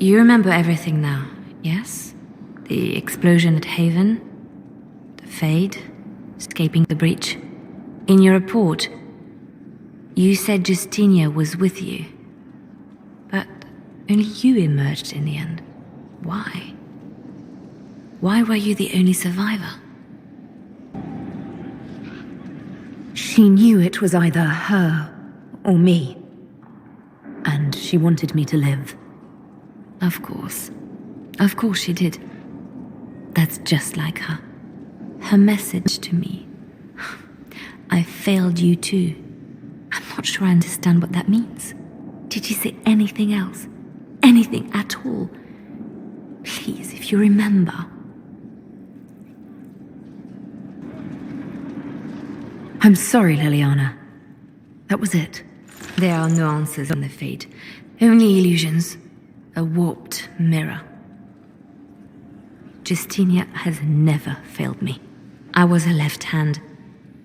You remember everything now, yes? The explosion at Haven, the Fade, escaping the breach. In your report, you said Justinia was with you. But only you emerged in the end. Why? Why were you the only survivor? She knew it was either her or me. And she wanted me to live. Of course. Of course she did. That's just like her. Her message to me. I failed you too. I'm not sure I understand what that means. Did she say anything else? Anything at all? Please, if you remember. I'm sorry, Liliana. That was it. There are no answers on the Fate. Only illusions. A warped mirror. Justinia has never failed me. I was her left hand.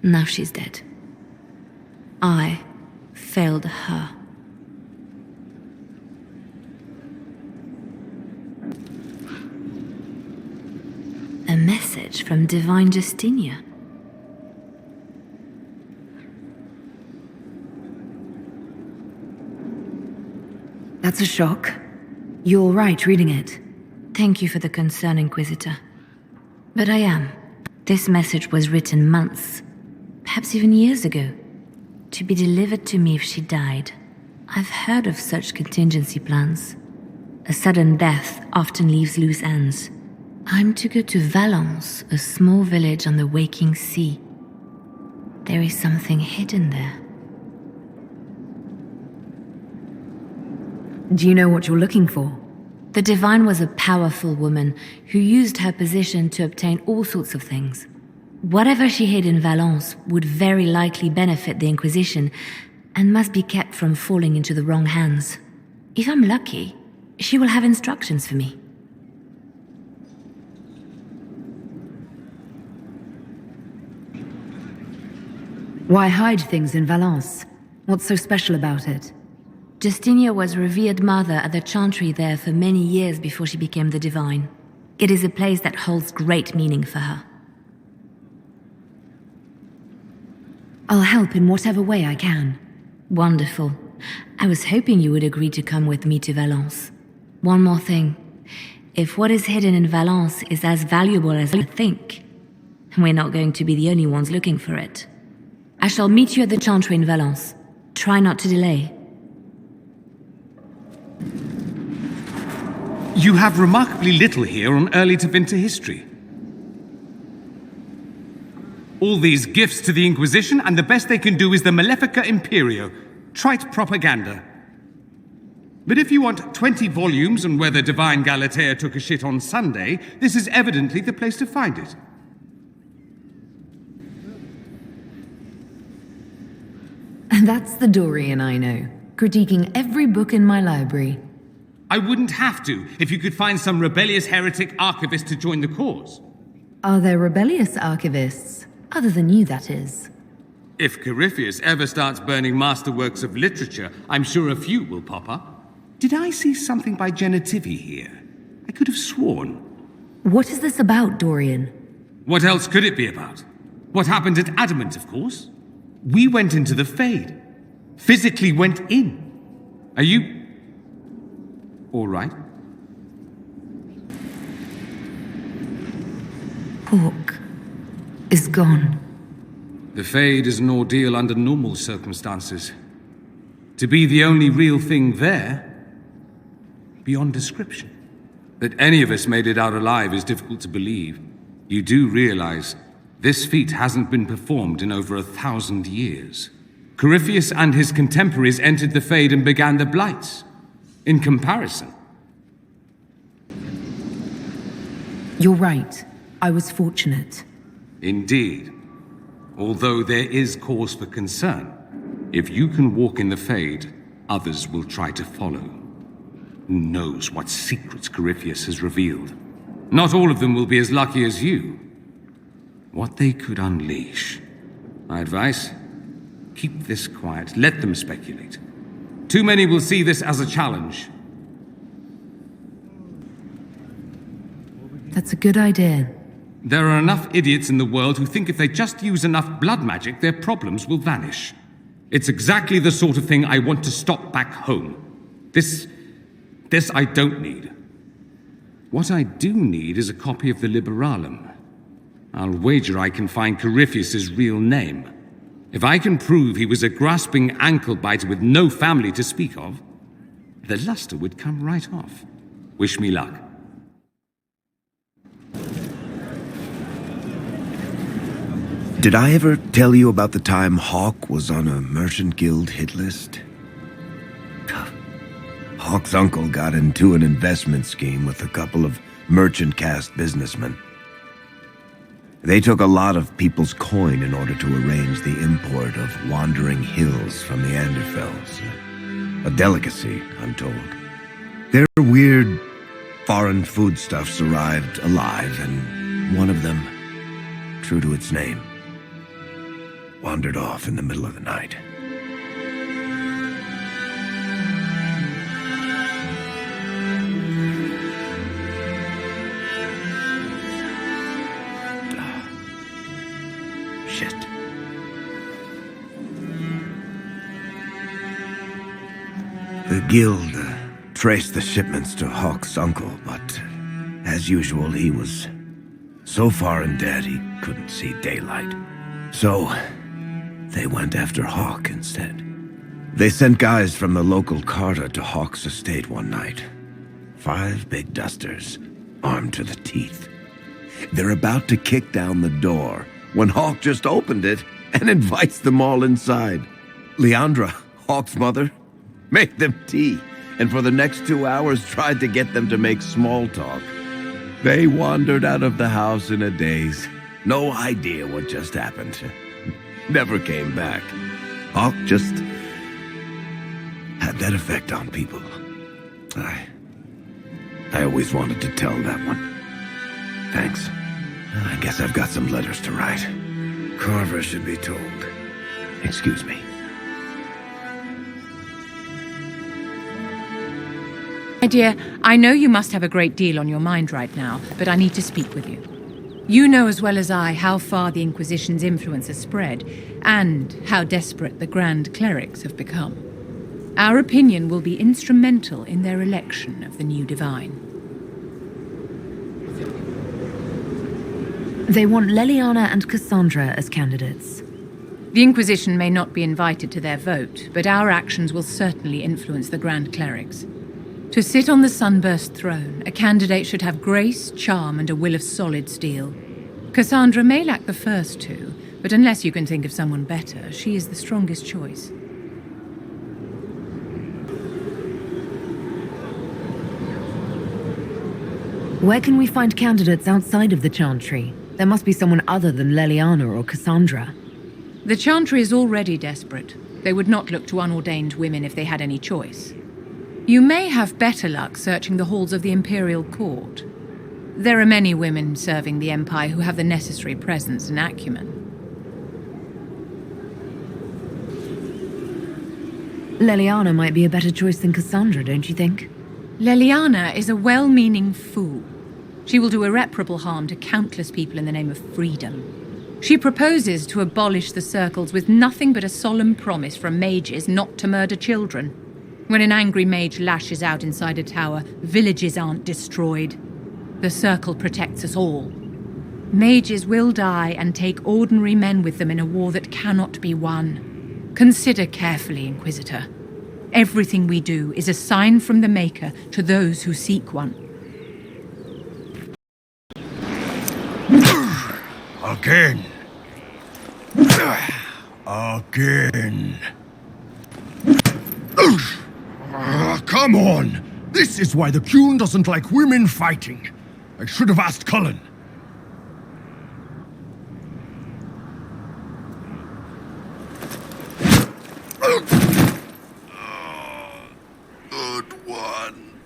Now she's dead. I failed her. A message from Divine Justinia. That's a shock. You're right reading it. Thank you for the concern, Inquisitor. But I am. This message was written months, perhaps even years ago, to be delivered to me if she died. I've heard of such contingency plans. A sudden death often leaves loose ends. I'm to go to Valence, a small village on the waking sea. There is something hidden there. Do you know what you're looking for? The Divine was a powerful woman who used her position to obtain all sorts of things. Whatever she hid in Valence would very likely benefit the Inquisition and must be kept from falling into the wrong hands. If I'm lucky, she will have instructions for me. Why hide things in Valence? What's so special about it? Justinia was revered mother at the chantry there for many years before she became the Divine. It is a place that holds great meaning for her. I'll help in whatever way I can. Wonderful. I was hoping you would agree to come with me to Valence. One more thing. If what is hidden in Valence is as valuable as I think, we're not going to be the only ones looking for it. I shall meet you at the chantry in Valence. Try not to delay. You have remarkably little here on early to Vinter history. All these gifts to the Inquisition, and the best they can do is the Malefica Imperio, trite propaganda. But if you want 20 volumes on whether Divine Galatea took a shit on Sunday, this is evidently the place to find it. And that's the Dorian I know, critiquing every book in my library. I wouldn't have to, if you could find some rebellious heretic archivist to join the cause. Are there rebellious archivists? Other than you, that is. If Corypheus ever starts burning masterworks of literature, I'm sure a few will pop up. Did I see something by Genitivi here? I could have sworn. What is this about, Dorian? What else could it be about? What happened at Адамант, of course. We went into the Fade. Physically went in. Are you... all right? Hawk is gone. The Fade is an ordeal under normal circumstances. To be the only real thing there, beyond description. That any of us made it out alive is difficult to believe. You do realize this feat hasn't been performed in over 1,000 years. Corypheus and his contemporaries entered the Fade and began the Blights. In comparison. You're right. I was fortunate. Indeed. Although there is cause for concern. If you can walk in the Fade, others will try to follow. Who knows what secrets Corypheus has revealed? Not all of them will be as lucky as you. What they could unleash. My advice? Keep this quiet. Let them speculate. Too many will see this as a challenge. That's a good idea. There are enough idiots in the world who think if they just use enough blood magic, their problems will vanish. It's exactly the sort of thing I want to stop back home. This I don't need. What I do need is a copy of the Liberalum. I'll wager I can find Corypheus's real name. If I can prove he was a grasping ankle-biter with no family to speak of, the luster would come right off. Wish me luck. Did I ever tell you about the time Hawk was on a merchant guild hit list? Hawk's uncle got into an investment scheme with a couple of merchant caste businessmen. They took a lot of people's coin in order to arrange the import of wandering hills from the Anderfels. A delicacy, I'm told. Their weird foreign foodstuffs arrived alive, and one of them, true to its name, wandered off in the middle of the night. Shit. The guild traced the shipments to Hawk's uncle, but as usual, he was so far in debt he couldn't see daylight. So they went after Hawk instead. They sent guys from the local carter to Hawk's estate one night. 5 big dusters, armed to the teeth. They're about to kick down the door when Hawk just opened it and invites them all inside. Leandra, Hawk's mother, made them tea, and for the next 2 hours tried to get them to make small talk. They wandered out of the house in a daze. No idea what just happened. Never came back. Hawk just had that effect on people. I always wanted to tell that one. Thanks. I guess I've got some letters to write. Carver should be told. Excuse me. My dear, I know you must have a great deal on your mind right now, but I need to speak with you. You know as well as I how far the Inquisition's influence has spread, and how desperate the Grand Clerics have become. Our opinion will be instrumental in their election of the new Divine. They want Leliana and Cassandra as candidates. The Inquisition may not be invited to their vote, but our actions will certainly influence the Grand Clerics. To sit on the Sunburst throne, a candidate should have grace, charm, and a will of solid steel. Cassandra may lack the first two, but unless you can think of someone better, she is the strongest choice. Where can we find candidates outside of the Chantry? There must be someone other than Leliana or Cassandra. The Chantry is already desperate. They would not look to unordained women if they had any choice. You may have better luck searching the halls of the Imperial Court. There are many women serving the Empire who have the necessary presence and acumen. Leliana might be a better choice than Cassandra, don't you think? Leliana is a well-meaning fool. She will do irreparable harm to countless people in the name of freedom. She proposes to abolish the circles with nothing but a solemn promise from mages not to murder children. When an angry mage lashes out inside a tower, villages aren't destroyed. The circle protects us all. Mages will die and take ordinary men with them in a war that cannot be won. Consider carefully, Inquisitor. Everything we do is a sign from the Maker to those who seek one. Again. Again. Come on! This is why the Qun doesn't like women fighting. I should have asked Cullen. Good one.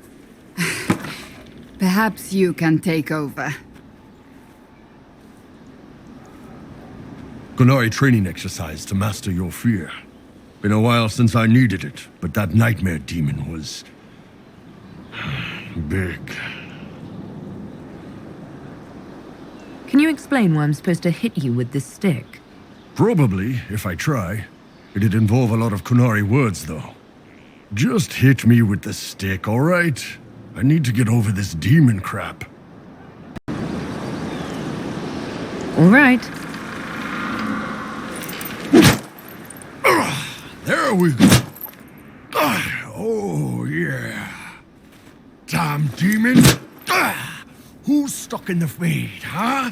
Perhaps you can take over. Gunari training exercise to master your fear. Been a while since I needed it, but that nightmare demon was... big. Can you explain why I'm supposed to hit you with this stick? Probably, if I try. It'd involve a lot of Kunari words, though. Just hit me with the stick, alright? I need to get over this demon crap. All right. There we go. Oh, yeah. Damn demon. Who's stuck in the fade, huh?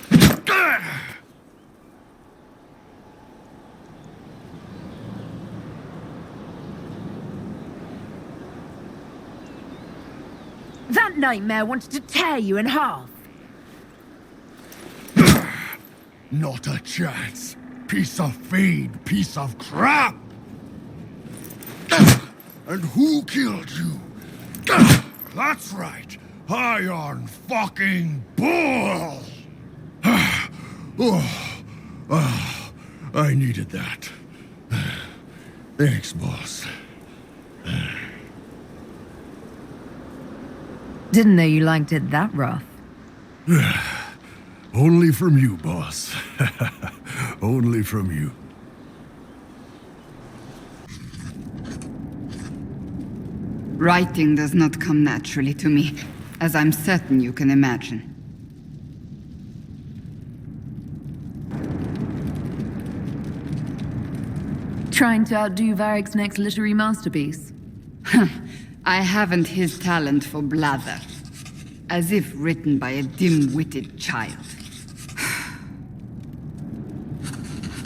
That nightmare wanted to tear you in half. Not a chance. Piece of fade, piece of crap. And who killed you? That's right. Iron fucking Bull! I needed that. Thanks, boss. Didn't know you liked it that rough. Only from you, boss. Only from you. Writing does not come naturally to me, as I'm certain you can imagine. Trying to outdo Varric's next literary masterpiece. I haven't his talent for blather. As if written by a dim-witted child.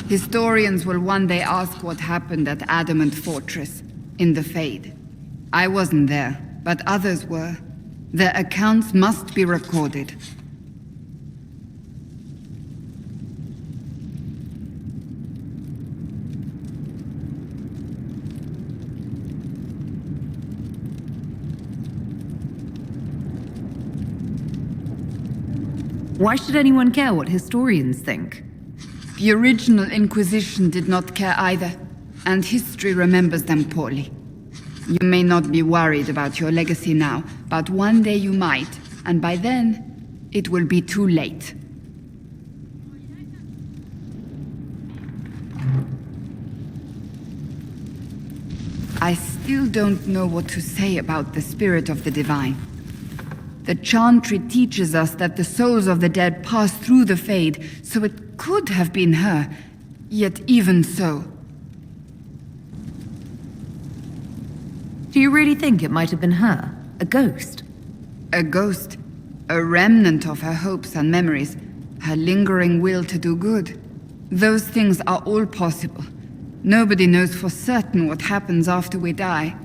Historians will one day ask what happened at Адамант Fortress, in the Fade. I wasn't there, but others were. Their accounts must be recorded. Why should anyone care what historians think? The original Inquisition did not care either, and history remembers them poorly. You may not be worried about your legacy now, but one day you might, and by then, it will be too late. I still don't know what to say about the spirit of the divine. The Chantry teaches us that the souls of the dead pass through the Fade, so it could have been her. Yet even so... Do you really think it might have been her? A ghost? A ghost. A remnant of her hopes and memories. Her lingering will to do good. Those things are all possible. Nobody knows for certain what happens after we die.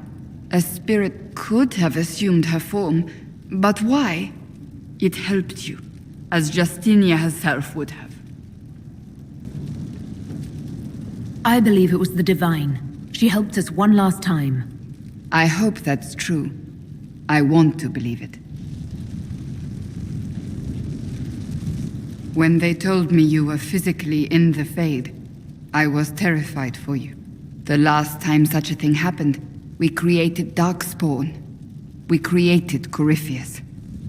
A spirit could have assumed her form, but why? It helped you, as Justinia herself would have. I believe it was the divine. She helped us one last time. I hope that's true. I want to believe it. When they told me you were physically in the Fade, I was terrified for you. The last time such a thing happened, we created Darkspawn. We created Corypheus.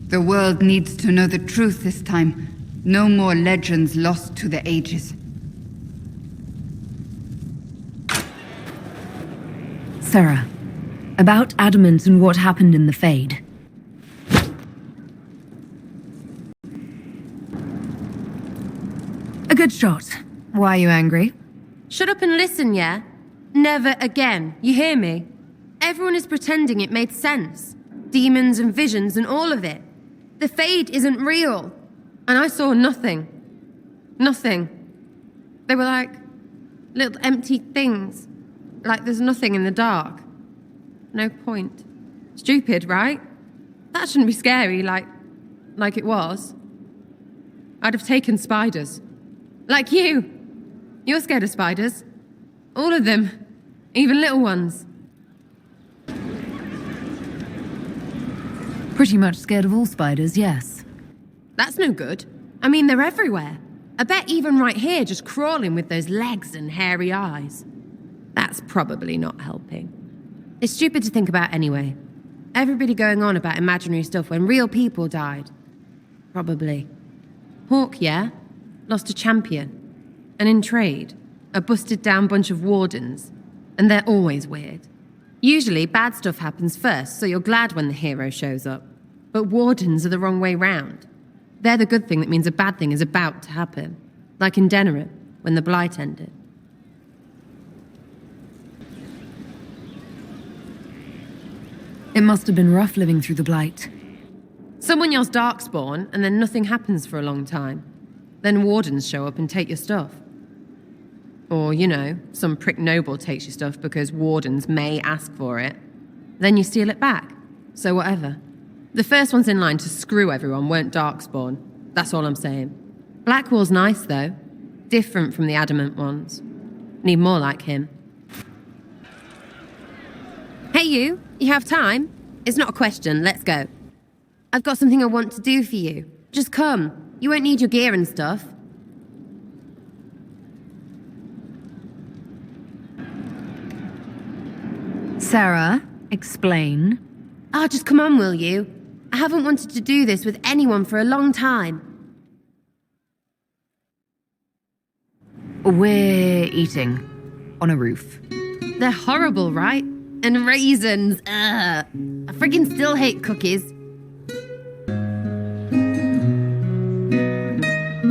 The world needs to know the truth this time. No more legends lost to the ages. Sarah, about Адамант and what happened in the Fade. A good shot. Why are you angry? Shut up and listen, yeah? Never again. You hear me? Everyone is pretending it made sense. Demons and visions and all of it. The Fade isn't real. And I saw nothing. Nothing. They were like little empty things. Like there's nothing in the dark. No point. Stupid, right? That shouldn't be scary like it was. I'd have taken spiders. Like you. You're scared of spiders. All of them. Even little ones. Pretty much scared of all spiders, yes. That's no good. I mean, they're everywhere. I bet even right here, just crawling with those legs and hairy eyes. That's probably not helping. It's stupid to think about anyway. Everybody going on about imaginary stuff when real people died. Probably. Hawk, yeah? lost a champion. And in trade, a busted down bunch of wardens. And they're always weird. Usually, bad stuff happens first, so you're glad when the hero shows up. But wardens are the wrong way round. They're the good thing that means a bad thing is about to happen. Like in Denerim, when the Blight ended. It must have been rough living through the Blight. Someone yells Darkspawn, and then nothing happens for a long time. Then wardens show up and take your stuff. Or, you know, some prick noble takes your stuff because wardens may ask for it. Then you steal it back. So whatever. The first ones in line to screw everyone weren't Darkspawn. That's all I'm saying. Blackwall's nice, though. Different from the Adamant ones. Need more like him. Hey you have time? It's not a question, let's go. I've got something I want to do for you. Just come. You won't need your gear and stuff. Sarah, explain. Just come on, will you? I haven't wanted to do this with anyone for a long time. We're eating on a roof. They're horrible, right? And raisins. I friggin' still hate cookies.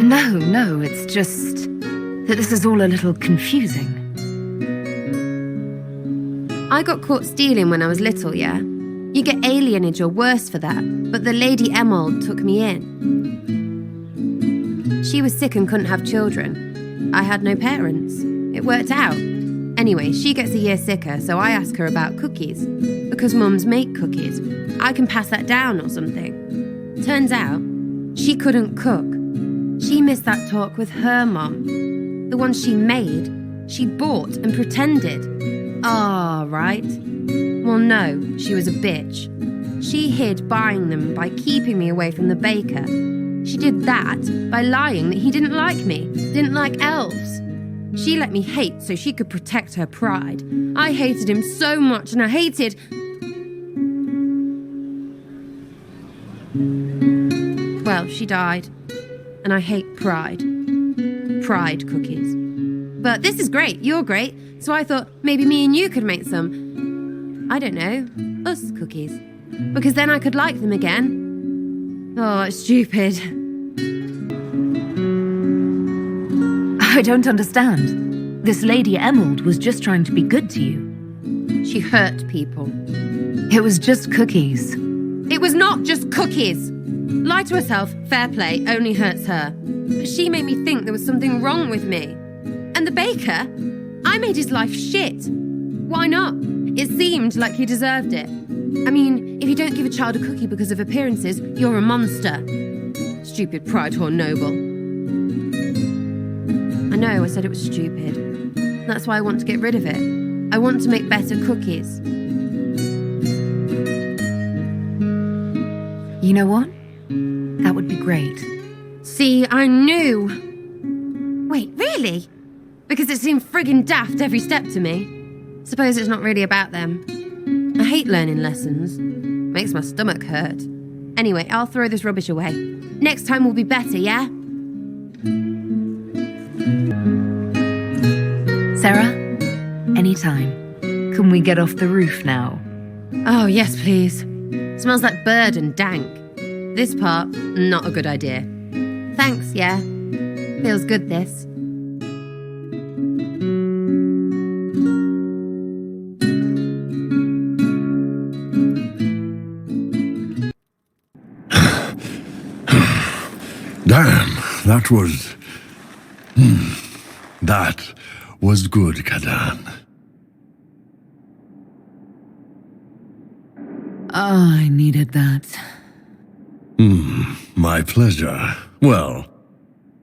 No, it's just that this is all a little confusing. I got caught stealing when I was little, yeah? You get alienage or worse for that, but the Lady Emerald took me in. She was sick and couldn't have children. I had no parents. It worked out. Anyway, she gets a year sicker, so I ask her about cookies. Because mums make cookies. I can pass that down or something. Turns out, she couldn't cook. She missed that talk with her mum. The one she made, she bought and pretended. Right. Well, no, she was a bitch. She hid buying them by keeping me away from the baker. She did that by lying that he didn't like me, didn't like elves. She let me hate so she could protect her pride. I hated him so much, and I hated... Well, she died. And I hate pride. Pride cookies. But this is great, you're great, so I thought maybe me and you could make some, I don't know, us cookies. Because then I could like them again. Oh, it's stupid. I don't understand. This Lady Emerald was just trying to be good to you. She hurt people. It was just cookies. It was not just cookies. Lie to herself, fair play, only hurts her. But she made me think there was something wrong with me. And the baker? I made his life shit. Why not? It seemed like he deserved it. I mean, if you don't give a child a cookie because of appearances, you're a monster. Stupid pride whore noble. I know, I said it was stupid. That's why I want to get rid of it. I want to make better cookies. You know what? That would be great. See, I knew. Wait, really? Because it seemed friggin' daft every step to me. Suppose it's not really about them. I hate learning lessons. Makes my stomach hurt. Anyway, I'll throw this rubbish away. Next time will be better, yeah? Sarah, anytime. Can we get off the roof now? Oh, yes, please. Smells like bird and dank. This part, not a good idea. Thanks, yeah. Feels good, this. Damn, that was... that was good, Kadan. I needed that. My pleasure. Well,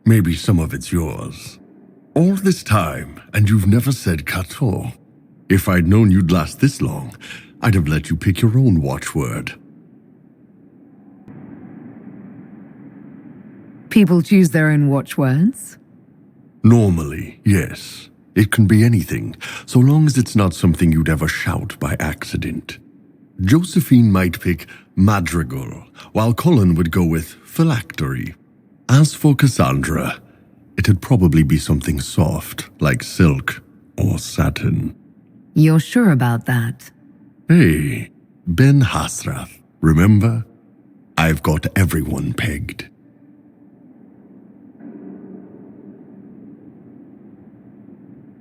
maybe some of it's yours. All this time, and you've never said Kato. If I'd known you'd last this long, I'd have let you pick your own watchword. People choose their own watchwords? Normally, yes. It can be anything, so long as it's not something you'd ever shout by accident. Josephine might pick Madrigal, while Cullen would go with Phylactery. As for Cassandra, it'd probably be something soft, like silk or satin. You're sure about that? Hey, Ben Hasrath, remember? I've got everyone pegged.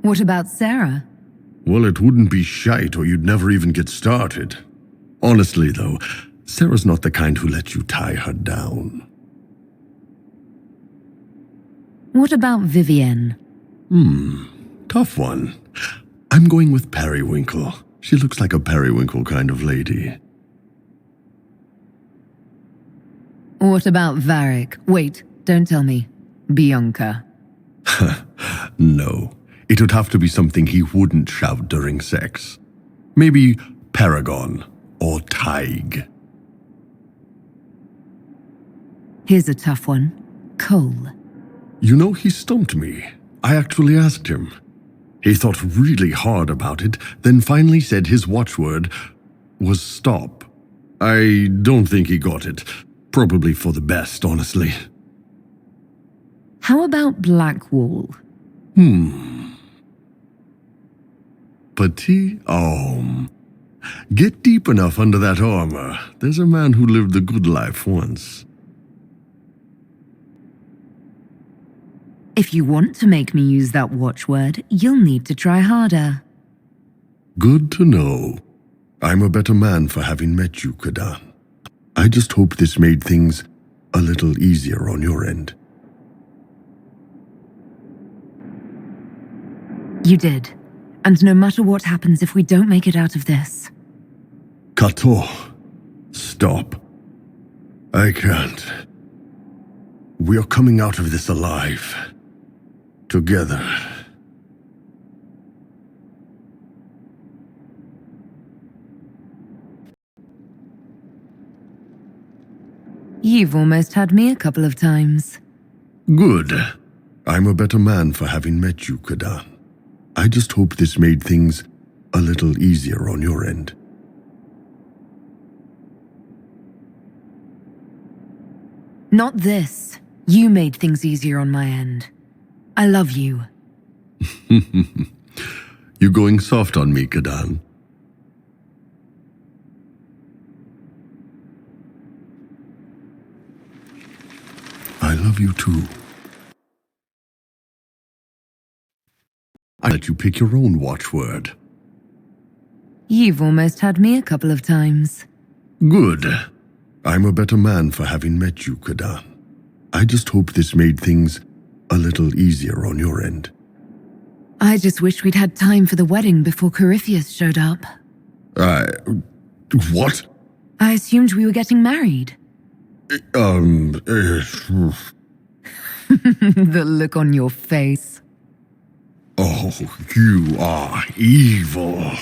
What about Sarah? Well, it wouldn't be shite or you'd never even get started. Honestly, though, Sarah's not the kind who lets you tie her down. What about Vivienne? Tough one. I'm going with Periwinkle. She looks like a periwinkle kind of lady. What about Varric? Wait, don't tell me. Bianca. No. It would have to be something he wouldn't shout during sex. Maybe Paragon or Tig. Here's a tough one. Cole. You know, he stumped me. I actually asked him. He thought really hard about it, then finally said his watchword was stop. I don't think he got it. Probably for the best, honestly. How about Blackwall? Petit Get deep enough under that armor. There's a man who lived the good life once. If you want to make me use that watchword, you'll need to try harder. Good to know. I'm a better man for having met you, Kadan. I just hope this made things a little easier on your end. You did. And no matter what happens if we don't make it out of this. Kato, stop. I can't. We are coming out of this alive. Together. You've almost had me a couple of times. Good. I'm a better man for having met you, Kadan. I just hope this made things a little easier on your end. Not this. You made things easier on my end. I love you. You going soft on me, Kadan? I love you too. I let you pick your own watchword. You've almost had me a couple of times. Good. I'm a better man for having met you, Kadan. I just hope this made things a little easier on your end. I just wish we'd had time for the wedding before Corypheus showed up. What? I assumed we were getting married. The look on your face. Oh, you are evil.